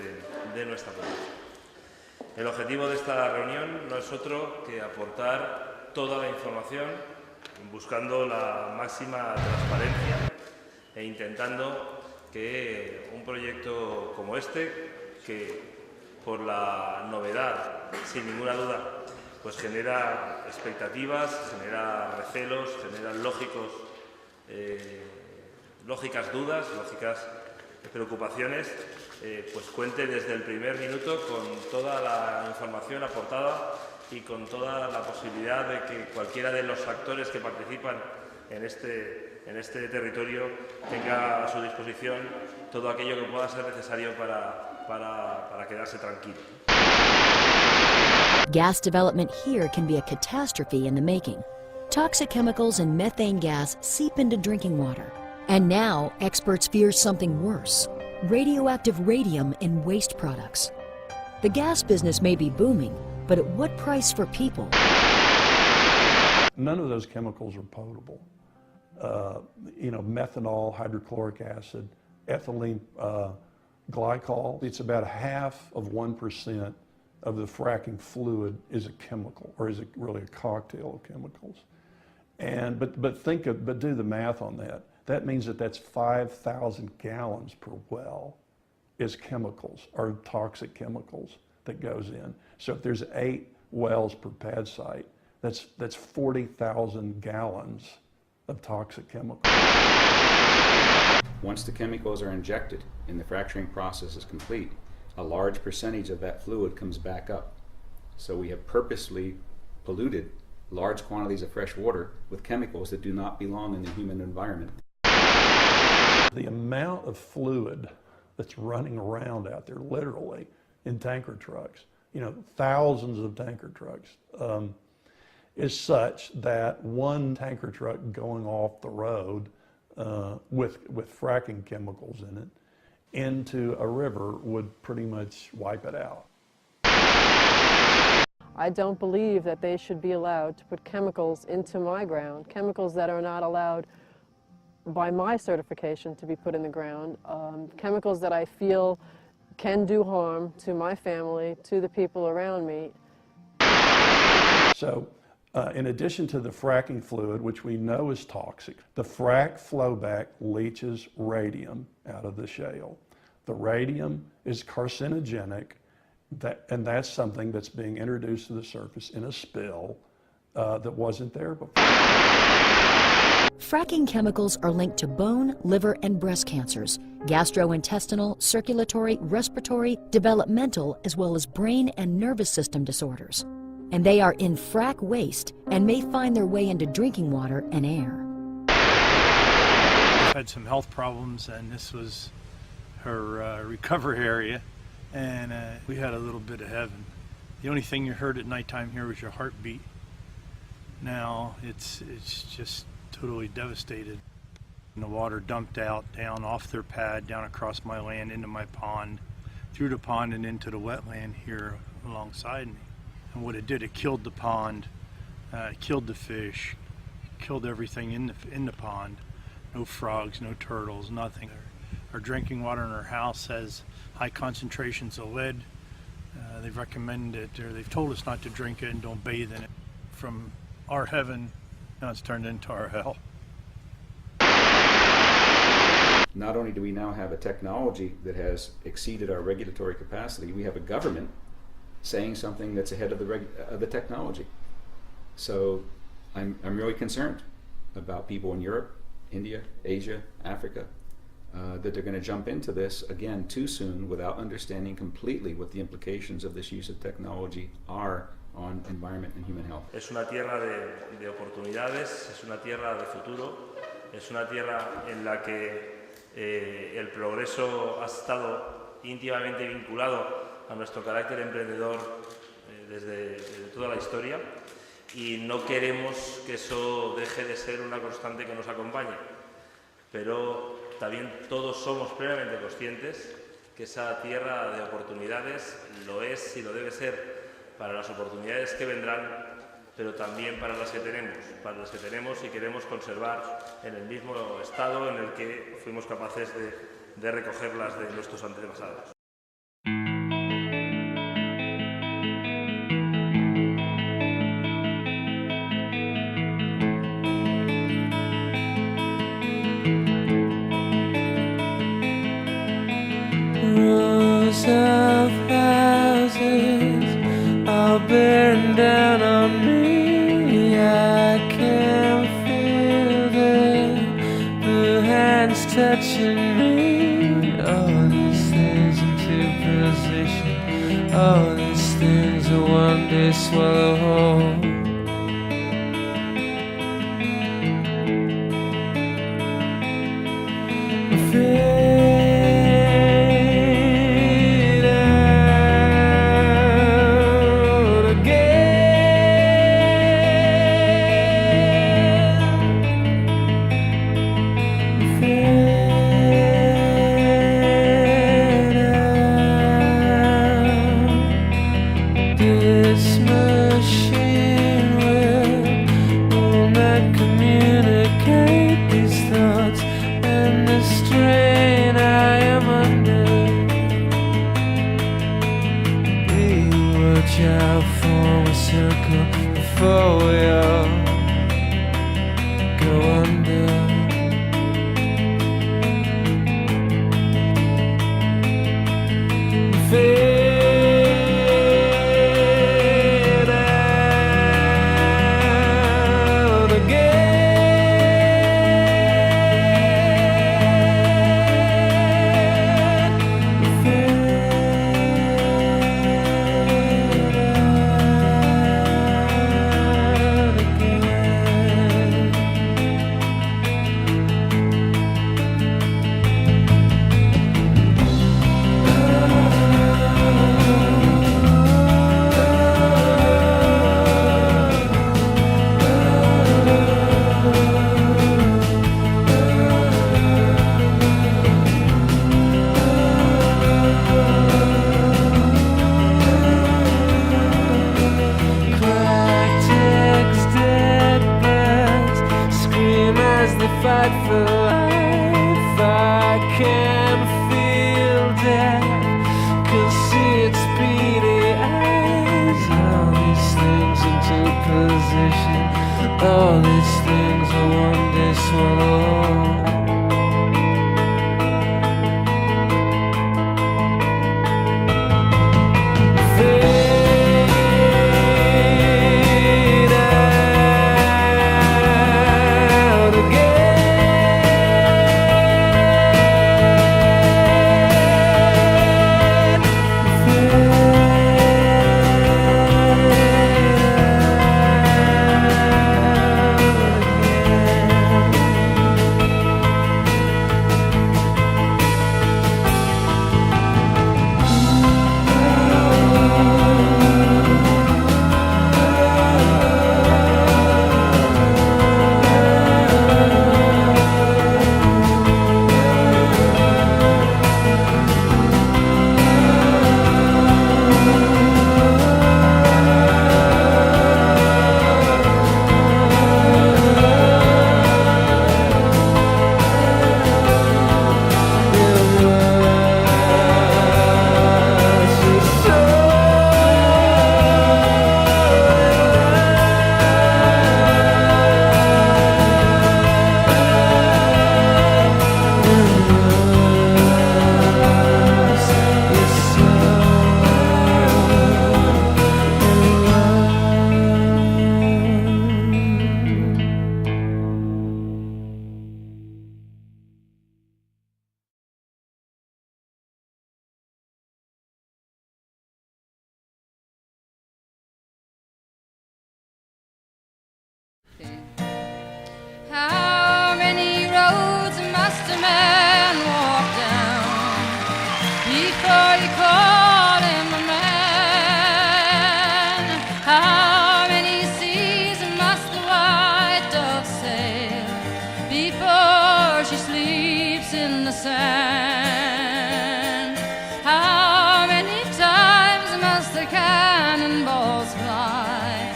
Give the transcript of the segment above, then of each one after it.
de nuestra población. El objetivo de esta reunión no es otro que aportar toda la información buscando la máxima transparencia e intentando que un proyecto como este, que por la novedad, sin ninguna duda, pues genera expectativas, genera recelos, genera lógicas dudas, lógicas preocupaciones, pues cuente desde el primer minuto con toda la información aportada y con toda la posibilidad de que cualquiera de los actores que participan en este territorio tenga a su disposición todo aquello que pueda ser necesario para quedarse tranquilo. Gas development here can be a catastrophe in the making. Toxic chemicals and methane gas seep into drinking water. And now, experts fear something worse: radioactive radium in waste products. The gas business may be booming, but at what price for people? None of those chemicals are potable. Methanol, hydrochloric acid, ethylene glycol, it's about half of 1% of the fracking fluid is a chemical, or is it really a cocktail of chemicals? But do the math on that. That means that's 5,000 gallons per well is chemicals, or toxic chemicals that goes in. So if there's 8 wells per pad site, that's 40,000 gallons of toxic chemicals. Once the chemicals are injected and the fracturing process is complete, a large percentage of that fluid comes back up. So we have purposely polluted large quantities of fresh water with chemicals that do not belong in the human environment. The amount of fluid that's running around out there, literally, in tanker trucks, thousands of tanker trucks, is such that one tanker truck going off the road with fracking chemicals in it into a river would pretty much wipe it out. I don't believe that they should be allowed to put chemicals into my ground, chemicals that are not allowed by my certification to be put in the ground, chemicals that I feel can do harm to my family, to the people around me. So, in addition to the fracking fluid, which we know is toxic, the frac flowback leaches radium out of the shale. The radium is carcinogenic, and that's something that's being introduced to the surface in a spill that wasn't there before. Fracking chemicals are linked to bone, liver, and breast cancers, gastrointestinal, circulatory, respiratory, developmental, as well as brain and nervous system disorders. And they are in frac waste and may find their way into drinking water and air. I've had some health problems, and this was her recovery area, and we had a little bit of heaven. The only thing you heard at nighttime here was your heartbeat. Now it's just totally devastated. And the water dumped out, down off their pad, down across my land, into my pond, through the pond and into the wetland here alongside me. And what it did, it killed the pond, killed the fish, killed everything in the pond. No frogs, no turtles, nothing. Our drinking water in our house has high concentrations of lead. They've recommended it, or they've told us not to drink it and don't bathe in it. From our heaven, now it's turned into our hell. Not only do we now have a technology that has exceeded our regulatory capacity, we have a government saying something that's ahead of the technology. So I'm really concerned about people in Europe, India, Asia, Africa, that they're going to jump into this again too soon without understanding completely what the implications of this use of technology are on environment and human health. Es una tierra de oportunidades, es una tierra de futuro, es una tierra en la que el progreso ha estado íntimamente vinculado a nuestro carácter emprendedor desde toda la historia, y no queremos que eso deje de ser una constante que nos acompañe, pero también todos somos plenamente conscientes que esa tierra de oportunidades lo es y lo debe ser para las oportunidades que vendrán, pero también para las que tenemos y queremos conservar en el mismo estado en el que fuimos capaces de recogerlas de nuestros antepasados. position. All these things are one day swallow whole. Fade out again. Fade out. This machine will not communicate these thoughts and the strain I am under. Please watch out, form a circle before we all go under. Fade out again. Clock-ticks, dead birds scream as they fight for life. I can feel death, can see its beady eyes. All these things into position, all these things will one day swallow. Fade out again. How many roads must a man walk down before you call him a man? How many seas must the white dove sail before she sleeps in the sand? How many times must the cannonballs fly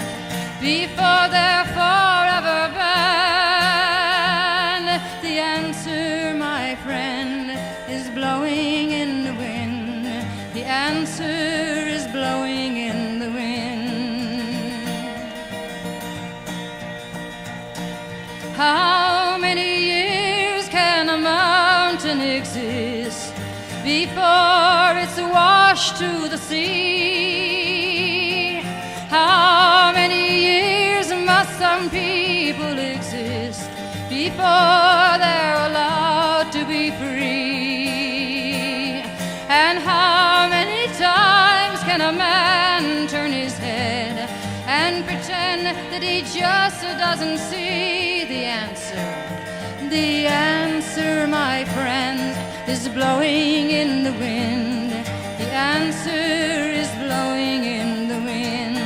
before they're forever banned? The answer, my friend, is blowing in the wind. The answer is blowing in the wind. How many years can a mountain exist before it's washed to the sea? How many years must some people exist before they're allowed to be free? And how many times a man turn his head and pretend that he just doesn't see the answer? The answer, my friends, is blowing in the wind. The answer is blowing in the wind.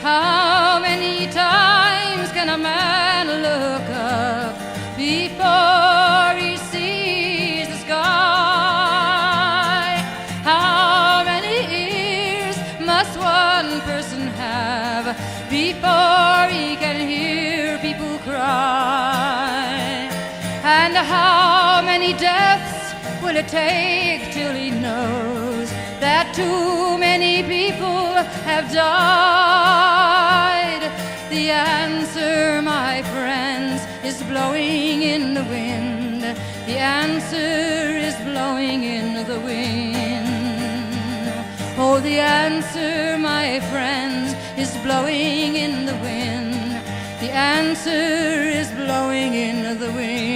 How many times can a man look up before he sees the sky? How many ears must one person have before he can hear people cry? And how many deaths will it take till he knows that too many people have died? The answer, my friends, is blowing in the wind. The answer is blowing in the wind. Oh, the answer, my friends, is blowing in the wind. The answer is blowing in the wind.